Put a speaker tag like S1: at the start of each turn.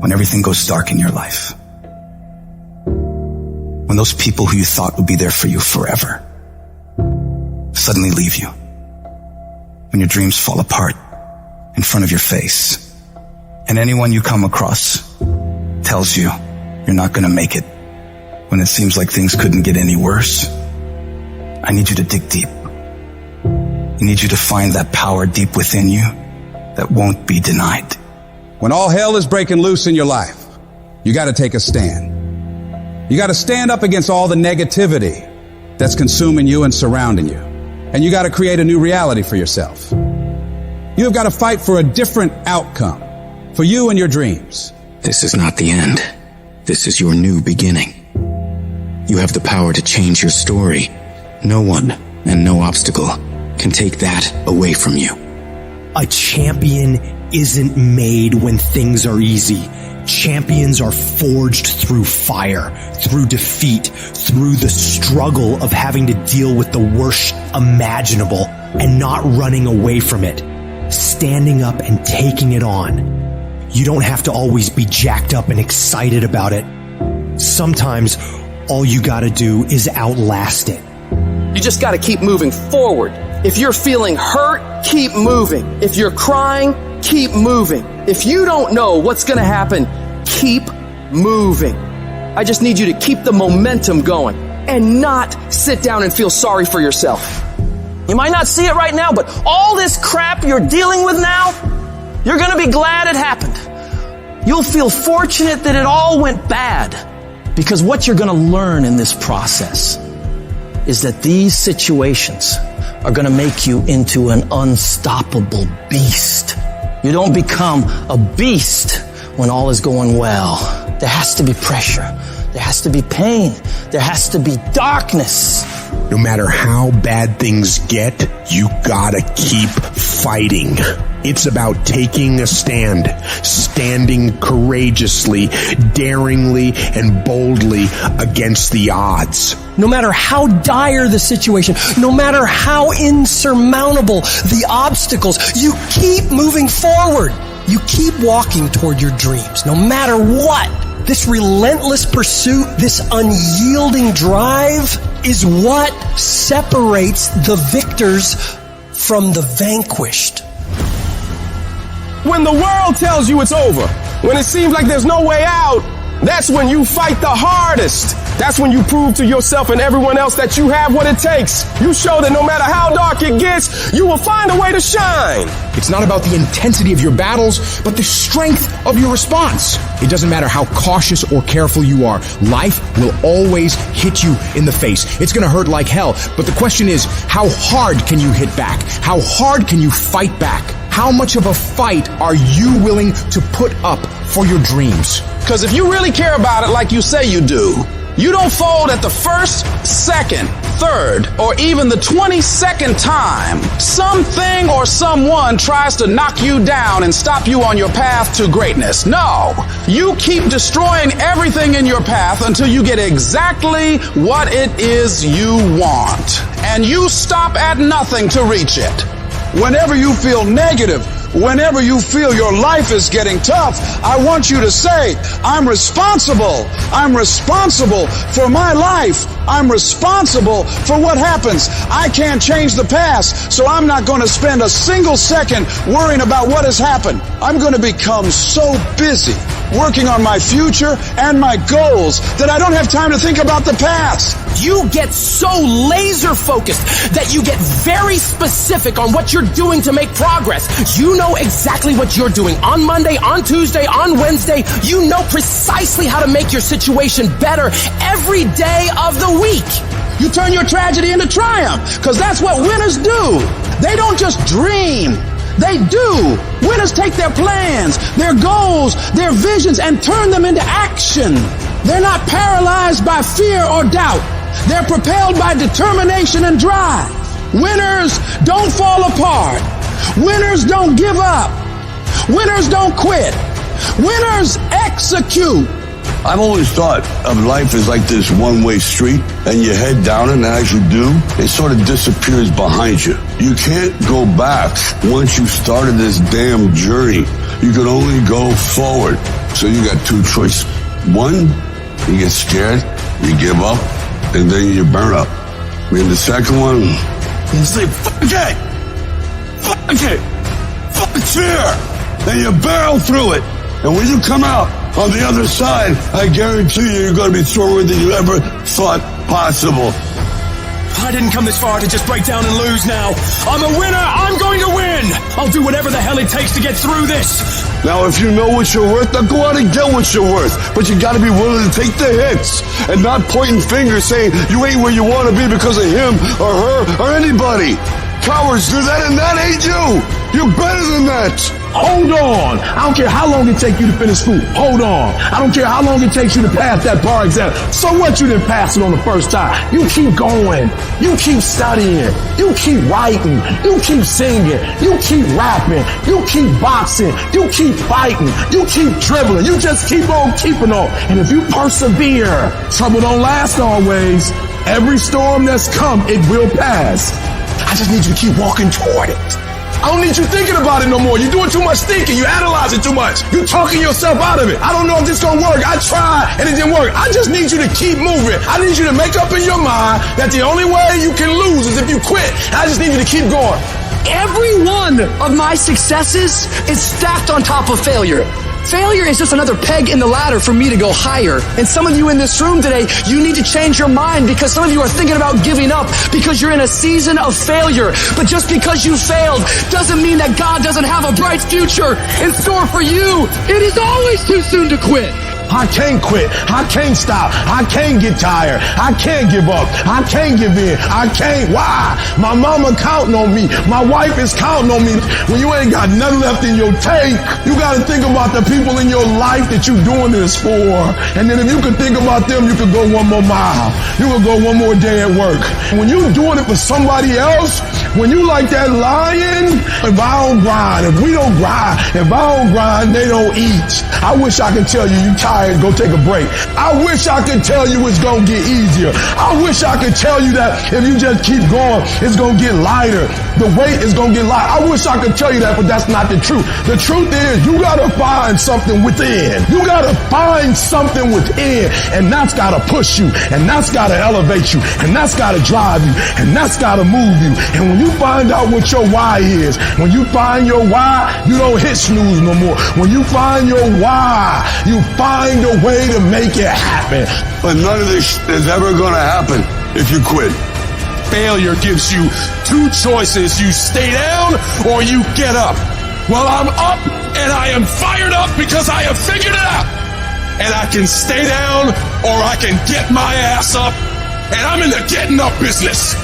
S1: when everything goes dark in your life. When those people who you thought would be there for you forever suddenly leave you. When your dreams fall apart in front of your face. And anyone you come across tells you you're not going to make it when it seems like things couldn't get any worse. I need you to dig deep. I need you to find that power deep within you that won't be denied.
S2: When all hell is breaking loose in your life, you got to take a stand. You got to stand up against all the negativity that's consuming you and surrounding you. And you got to create a new reality for yourself. You have got to fight for a different outcome for you and your dreams.
S3: This is not the end. This is your new beginning. You have the power to change your story. No one and no obstacle can take that away from you.
S4: A champion isn't made when things are easy. Champions are forged through fire, through defeat, through the struggle of having to deal with the worst imaginable and not running away from it, standing up and taking it on. You don't have to always be jacked up and excited about it. Sometimes all you gotta do is outlast it.
S5: You just gotta keep moving forward. If you're feeling hurt, keep moving. If you're crying, keep moving. If you don't know what's gonna happen, keep moving. I just need you to keep the momentum going and not sit down and feel sorry for yourself. You might not see it right now, but all this crap you're dealing with now, you're gonna be glad it happened. You'll feel fortunate that it all went bad, because what you're gonna learn in this process is that these situations are gonna make you into an unstoppable beast. You don't become a beast when all is going well. There has to be pressure. There has to be pain. There has to be darkness.
S6: No matter how bad things get, you gotta keep fighting. It's about taking a stand, standing courageously, daringly, and boldly against the odds.
S7: No matter how dire the situation, no matter how insurmountable the obstacles, you keep moving forward. You keep walking toward your dreams, no matter what. This relentless pursuit, this unyielding drive is what separates the victors from the vanquished.
S8: When the world tells you it's over, when it seems like there's no way out, that's when you fight the hardest. That's when you prove to yourself and everyone else that you have what it takes. You show that no matter how dark it gets, you will find a way to shine.
S6: It's not about the intensity of your battles, but the strength of your response. It doesn't matter how cautious or careful you are. Life will always hit you in the face. It's going to hurt like hell. But the question is, how hard can you hit back? How hard can you fight back? How much of a fight are you willing to put up for your dreams?
S8: Because if you really care about it like you say you do, you don't fold at the first, second, third, or even the 22nd time something or someone tries to knock you down and stop you on your path to greatness. No, you keep destroying everything in your path until you get exactly what it is you want. And you stop at nothing to reach it.
S9: Whenever you feel negative, whenever you feel your life is getting tough, I want you to say, I'm responsible. I'm responsible for my life. I'm responsible for what happens. I can't change the past, so I'm not going to spend a single second worrying about what has happened. I'm going to become so busy working on my future and my goals that I don't have time to think about the past.
S5: You get so laser focused that you get very specific on what you're doing to make progress. You know exactly what you're doing on Monday, on Tuesday, on Wednesday. You know precisely how to make your situation better every day of the week.
S8: You turn your tragedy into triumph, because that's what winners do. They don't just dream. They do. Winners take their plans, their goals, their visions, and turn them into action. They're not paralyzed by fear or doubt. They're propelled by determination and drive. Winners don't fall apart. Winners don't give up. Winners don't quit. Winners execute.
S9: I've always thought of life as like this one-way street, and you head down it, and as you do, it sort of disappears behind you. You can't go back once you started this damn journey. You can only go forward. So you got two choices. One, you get scared, you give up, and then you burn up. And the second one, you say, fuck it! Fuck it! Fuck fear! And you barrel through it. And when you come out on the other side, I guarantee you're going to be stronger than you ever thought possible.
S4: I didn't come this far to just break down and lose now. I'm a winner! I'm going to win! I'll do whatever the hell it takes to get through this!
S9: Now, if you know what you're worth, now go out and get what you're worth. But you gotta be willing to take the hits and not pointing fingers saying you ain't where you want to be because of him or her or anybody. Cowards do that, and that ain't you. You're better than that.
S8: Hold on. I don't care how long it takes you to finish school. Hold on. I don't care how long it takes you to pass that bar exam. So what, you didn't pass it on the first time? You keep going. You keep studying. You keep writing. You keep singing. You keep rapping. You keep boxing. You keep fighting. You keep dribbling. You just keep on keeping on. And if you persevere, trouble don't last always. Every storm that's come, it will pass. I just need you to keep walking toward it. I don't need you thinking about it no more. You're doing too much thinking. You analyze it too much. You're talking yourself out of it. I don't know if this gonna work. I tried and it didn't work. I just need you to keep moving. I need you to make up in your mind that the only way you can lose is if you quit. I just need you to keep going.
S5: Every one of my successes is stacked on top of failure. Failure is just another peg in the ladder for me to go higher. And some of you in this room today, you need to change your mind because some of you are thinking about giving up because you're in a season of failure. But just because you failed doesn't mean that God doesn't have a bright future in store for you. It is always too soon to quit.
S8: I can't quit. I can't stop. I can't get tired. I can't give up. I can't give in. I can't. Why? My mama counting on me. My wife is counting on me. When you ain't got nothing left in your tank, you got to think about the people in your life that you're doing this for. And then if you could think about them, you could go one more mile. You could go one more day at work. When you're doing it for somebody else, when you like that lion, if I don't grind, if we don't grind, if I don't grind, they don't eat. I wish I could tell you tired. Go take a break. I wish I could tell you it's gonna get easier. I wish I could tell you that if you just keep going, it's gonna get lighter. The weight is gonna get light. I wish I could tell you that, but that's not the truth. The truth is you gotta find something within. You gotta find something within, and that's gotta push you, and that's gotta elevate you, and that's gotta drive you, and that's gotta move you. And when you find out what your why is, when you find your why, you don't hit snooze no more. When you find your why, you find a way to make it happen.
S9: But none of this is ever going to happen if you quit.
S8: Failure gives you two choices. You stay down or you get up. Well, I'm up and I am fired up because I have figured it out. And I can stay down or I can get my ass up. And I'm in the getting up business.